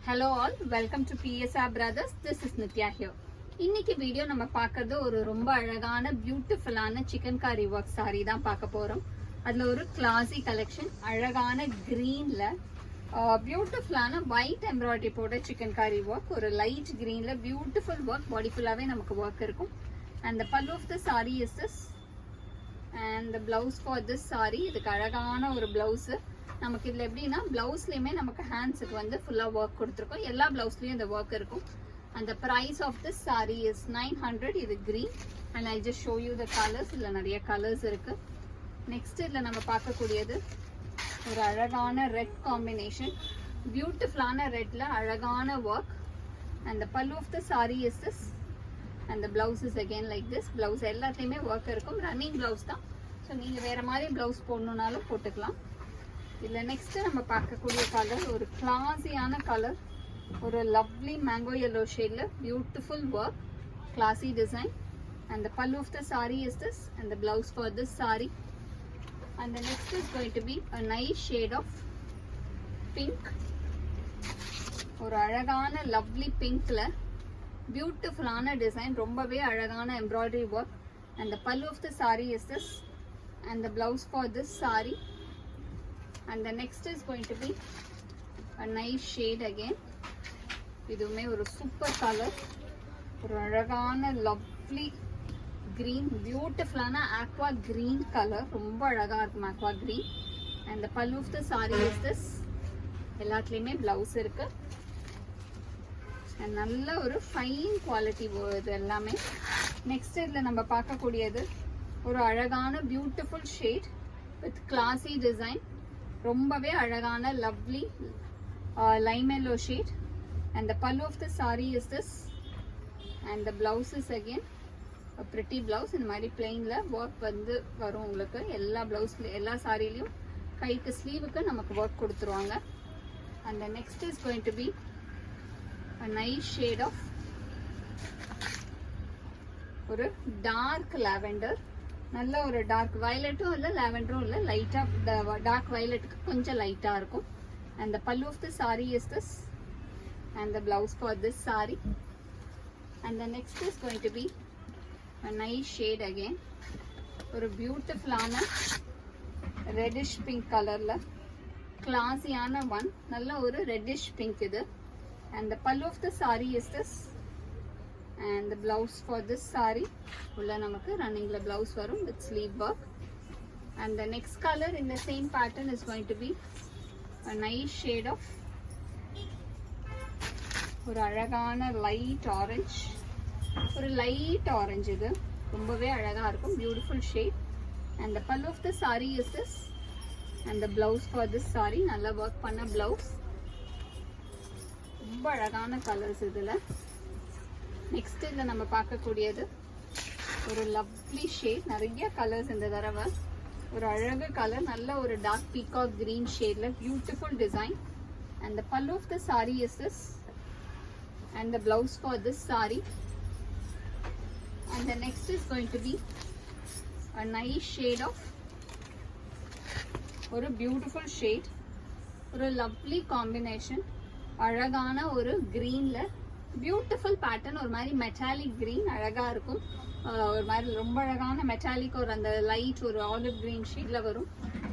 Hello all, welcome to PSR Brothers. This is Nitya here. இன்னைக்கு video நம்ம பார்க்கறது ஒரு ரொம்ப அழகான பியூட்டிஃபுல்லான சிக்கன் காரி ஒர்க் saree தான் பார்க்க போறோம். அதுல ஒரு கிளாசி கலெக்ஷன் அழகான கிரீன்ல பியூட்டிஃபுல்லான ஒயிட் எம்ப்ராய்டரி போட்ட சிக்கன் காரி ஒர்க், ஒரு லைட் கிரீன்ல பியூட்டிஃபுல் ஒர்க், பாடி ஃபுல்லாவே நமக்கு ஒர்க் இருக்கும். And the pallu of the saree is this and the blouse for this saree. இதுக்கு அழகான ஒரு பிளவுஸ். நமக்கு இதுல எப்படின்னா பிளவுஸ்லயுமே நமக்கு ஹேண்ட்ஸுக்கு வந்து ஃபுல்லா ஒர்க் கொடுத்துருக்கோம். எல்லா பிளவுஸ்லயும் இந்த ஒர்க் இருக்கும். And the price of this saree is 900. இது green and I just show you the colors. இதுல நிறைய கலர்ஸ் இருக்கு. நெக்ஸ்ட் இதுல நம்ம பார்க்கக்கூடியது ஒரு அழகான ரெட் காம்பினேஷன், பியூட்டிஃபுல்லான ரெட்ல அழகான work. And the pallu of the saree is this and the blouse is again like this. Blouse எல்லாத்துலயுமே ஒர்க் இருக்கும். ரன்னிங் பிளவுஸ் தான். ஸோ நீங்க வேற மாதிரி பிளவுஸ் போடணும்னாலும் போட்டுக்கலாம். இதுல நெக்ஸ்ட் நம்ம பார்க்கக்கூடிய கலர் ஒரு கிளாஸியான கலர், ஒரு லவ்லி மேங்கோ yellow ஷேட்ல beautiful work, classy design. And the pallu of the saree is this and the blouse for this saree. And the next is going to be a nice shade of pink, ஒரு அழகான lovely பிங்க்ல பியூட்டிஃபுல்லான design, ரொம்பவே அழகான embroidery work. And the pallu of the saree is this and the blouse for this saree. And the next is going to be a nice shade again. இதுவுமே ஒரு super colour, ஒரு அழகான lovely green, பியூட்டிஃபுல்லான aqua green colour, ரொம்ப அழகா இருக்கும் aqua green. And the pallu of the saree is this. எல்லாத்துலயுமே blouse இருக்கு. நல்ல ஒரு ஃபைன் குவாலிட்டி இது எல்லாமே. நெக்ஸ்ட் இதுல நம்ம பார்க்கக்கூடியது ஒரு அழகான பியூட்டிஃபுல் ஷேட் வித் கிளாசி டிசைன், ரொம்பவே அழகான lovely lime yellow shade. And the pallu of the saree is this and the blouse is again a pretty blouse. இந்த மாதிரி plainல work வந்து வரும் உங்களுக்கு. எல்லா பிளவுஸ்ல எல்லா சாரிலையும் கைக்கு ஸ்லீவுக்கு நமக்கு ஒர்க் கொடுத்துருவாங்க. And the next is going to be a nice shade of ஒரு டார்க் லாவெண்டர், நல்ல ஒரு டார்க் வயலட்டும் இல்லை லாவெண்டரும் இல்லை, லைட்டா டார்க் வயலட்டுக்கு கொஞ்சம் லைட்டா இருக்கும். And the pallu of the saree is this and the blouse for this saree. And the next is going to be a nice shade again, ஒரு பியூட்டிஃபுல்லான ரெட்டிஷ் பிங்க் கலர்ல கிளாஸியான ஒன், நல்ல ஒரு ரெட்டிஷ் பிங்க் இது. And the pallu of the saree is this and the blouse for this saree. உள்ள நமக்கு ரன்னிங்ல blouse வரும் with sleeve work. And the next color in the same pattern is going to be a nice shade of ஒரு அழகான light orange, ஒரு light orange. இது ரொம்பவே அழகா இருக்கும், beautiful shade. And the pallu of the saree is this and the blouse for this saree. நல்லா work பண்ண blouse, ரொம்ப அழகான கலர்ஸ் இதுல. நெக்ஸ்ட் இதுல நம்ம பார்க்கக்கூடியது ஒரு லவ்லி ஷேட், நிறைய கலர்ஸ் இந்த தடவை. ஒரு அழகு கலர், நல்ல ஒரு டார்க் பீகாக் கிரீன் ஷேட்ல beautiful design. And the pallu of the saree is this and the blouse for this saree. And the next is going to be a nice shade of ஒரு beautiful shade, ஒரு lovely combination, அழகான ஒரு கிரீன்ல beautiful pattern, ஒரு மாதிரி metallic green அழகா இருக்கும். ஒரு மாதிரி ரொம்ப அழகான மெட்டாலிக், ஒரு அந்த லைட் ஒரு ஆலிவ் கிரீன் ஷேட்ல வரும்.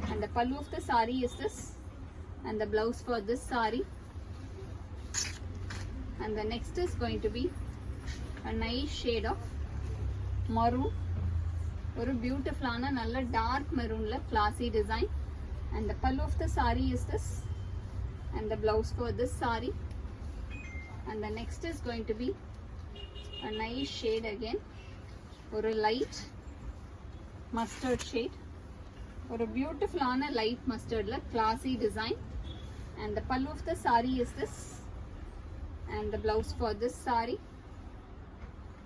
And the pallu of the saree is this and the blouse for this saree. And the next is going to be a nice shade of maroon, ஒரு பியூட்டிஃபுல்லான நல்ல டார்க் மெரூன்ல classy design. And the pallu of the saree is this and the blouse for this saree. And the next is going to be a nice shade again, ஒரு light mustard shade, ஒரு பியூட்டிஃபுல்லான light மஸ்டர்ட்ல classy design. And the pallu of the saree is this and the blouse for this saree.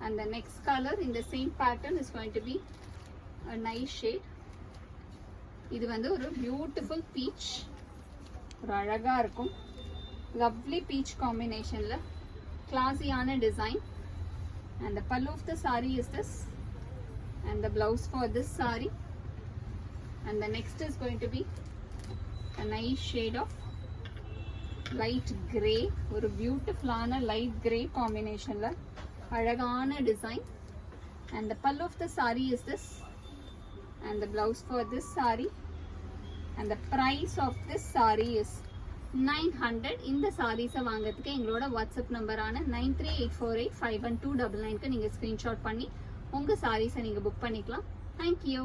And the next color in the same pattern is going to be a nice shade. இது வந்து ஒரு beautiful beach, ஒரு அழகா இருக்கும் lovely peach காம்பினேஷன்ல கிளாஸியான design. And the pallu of the saree is this and the blouse for this saree. And the next is going to be a nice shade of light grey, ஒரு பியூட்டிஃபுல்லான light grey காம்பினேஷன்ல அழகான design. And the pallu of the saree is this, and the blouse for this saree, and the price of this saree is 900. இந்த சாரீஸை வாங்குறதுக்கு எங்களோட WhatsApp நம்பரான 9384851299க்கு நீங்கள் screenshot பண்ணி உங்கள் சாரீஸை நீங்கள் புக் பண்ணிக்கலாம். தேங்க்யூ.